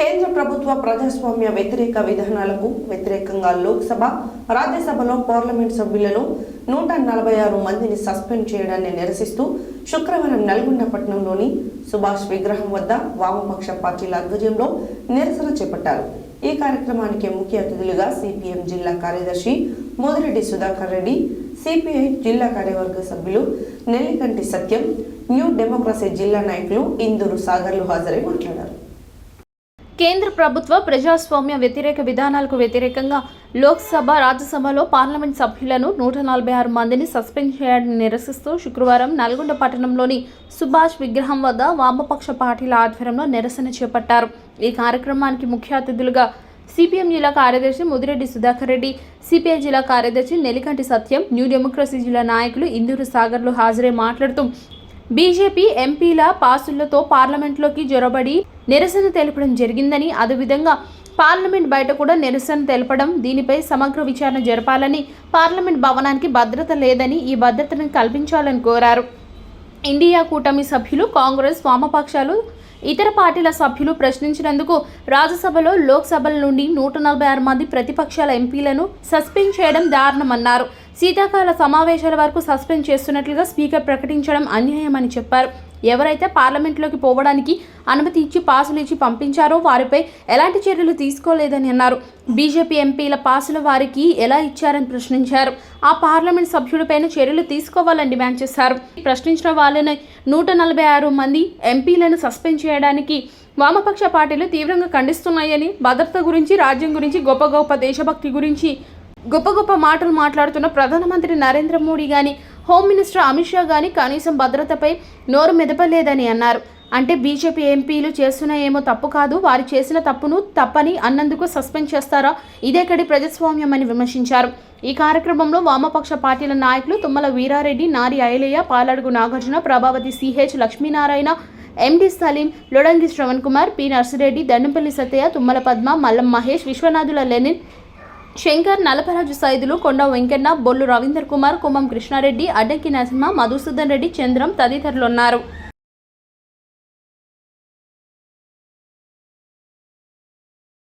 కేంద్ర ప్రభుత్వ ప్రజాస్వామ్య వ్యతిరేక విధానాలకు వ్యతిరేకంగా లోక్సభ, రాజ్యసభలో పార్లమెంట్ సభ్యులను 146 మందిని సస్పెండ్ చేయడాన్ని నిరసిస్తూ శుక్రవారం నల్గొండ పట్టణంలోని సుభాష్ విగ్రహం వద్ద వామపక్ష పార్టీల ఆధ్వర్యంలో నిరసన చేపట్టారు. ఈ కార్యక్రమానికి ముఖ్య అతిథులుగా సిపిఎం జిల్లా కార్యదర్శి మోదిరెడ్డి సుధాకర్ రెడ్డి, సిపిఐ జిల్లా కార్యవర్గ సభ్యులు నెల్లికంటి సత్యం, న్యూ డెమోక్రసీ జిల్లా నాయకులు ఇందూరు సాగర్లు హాజరై మాట్లాడారు. కేంద్ర ప్రభుత్వ ప్రజాస్వామ్య వ్యతిరేక విధానాలకు వ్యతిరేకంగా లోక్సభ, రాజ్యసభలో పార్లమెంట్ సభ్యులను 146 మందిని సస్పెండ్ చేయడాన్ని నిరసిస్తూ శుక్రవారం నల్గొండ పట్టణంలోని సుభాష్ విగ్రహం వద్ద వామపక్ష పార్టీల ఆధ్వర్యంలో నిరసన చేపట్టారు. ఈ కార్యక్రమానికి ముఖ్య అతిథులుగా సిపిఎం జిల్లా కార్యదర్శి ముదిరెడ్డి సుధాకర్ రెడ్డి, సిపిఐ జిల్లా కార్యదర్శి నెల్లికంటి సత్యం, న్యూ డెమోక్రసీ జిల్లా నాయకులు ఇందూరు సాగర్లు హాజరై మాట్లాడుతూ బీజేపీ ఎంపీల పాసులతో పార్లమెంట్లోకి జొరబడి నిరసన తెలపడం జరిగిందని, అదేవిధంగా పార్లమెంట్ బయట కూడా నిరసన తెలపడం, దీనిపై సమగ్ర విచారణ జరపాలని, పార్లమెంట్ భవనానికి భద్రత లేదని ఈ భద్రతను కల్పించాలని కోరారు. ఇండియా కూటమి సభ్యులు, కాంగ్రెస్, వామపక్షాలు, ఇతర పార్టీల సభ్యులు ప్రశ్నించినందుకు రాజ్యసభలో, లోక్సభల నుండి 146 మంది ప్రతిపక్షాల ఎంపీలను సస్పెండ్ చేయడం దారుణమన్నారు. శీతాకాల సమావేశాల వరకు సస్పెండ్ చేస్తున్నట్లుగా స్పీకర్ ప్రకటించడం అన్యాయమని చెప్పారు. ఎవరైతే పార్లమెంట్లోకి పోవడానికి అనుమతి ఇచ్చి పాసులు ఇచ్చి పంపించారో వారిపై ఎలాంటి చర్యలు తీసుకోలేదని అన్నారు. బీజేపీ ఎంపీల పాసులు వారికి ఎలా ఇచ్చారని ప్రశ్నించారు. ఆ పార్లమెంట్ సభ్యుడిపైన చర్యలు తీసుకోవాలని డిమాండ్ చేశారు. ప్రశ్నించిన వాళ్ళని 146 మంది ఎంపీలను సస్పెండ్ చేయడానికి వామపక్ష పార్టీలు తీవ్రంగా ఖండిస్తున్నాయని, భద్రత గురించి, రాజ్యం గురించి, గొప్ప దేశభక్తి గురించి గొప్ప మాటలు మాట్లాడుతున్న ప్రధానమంత్రి నరేంద్ర మోడీ కానీ, హోమ్ మినిస్టర్ అమిత్ షా కానీ కనీసం భద్రతపై నోరు మెదపలేదని అన్నారు. అంటే బీజేపీ ఎంపీలు చేస్తున్న ఏమో తప్పు కాదు, వారు చేసిన తప్పును తప్పని అన్నందుకు సస్పెండ్ చేస్తారా? ఇదేకడి ప్రజాస్వామ్యం అని విమర్శించారు. ఈ కార్యక్రమంలో వామపక్ష పార్టీల నాయకులు తుమ్మల వీరారెడ్డి, నారి ఐలయ్య, పాలడుగు నాగార్జున, ప్రభావతి, సిహెచ్ లక్ష్మీనారాయణ, ఎండి సలీం, లొడంగి శ్రవణ్ కుమార్, పి నర్సిరెడ్డి, దండంపల్లి సత్తయ్య, తుమ్మల పద్మ, మల్లం మహేష్, విశ్వనాథుల లెనిన్, శంకర్, నలపరాజు సైదులు, కొండ వెంకన్న, బొల్లు రవీందర్ కుమార్, కుమ్మం కృష్ణారెడ్డి, అడ్డంకి నరసింహ, మధుసూదన్ రెడ్డి, చంద్రం తదితరులున్నారు.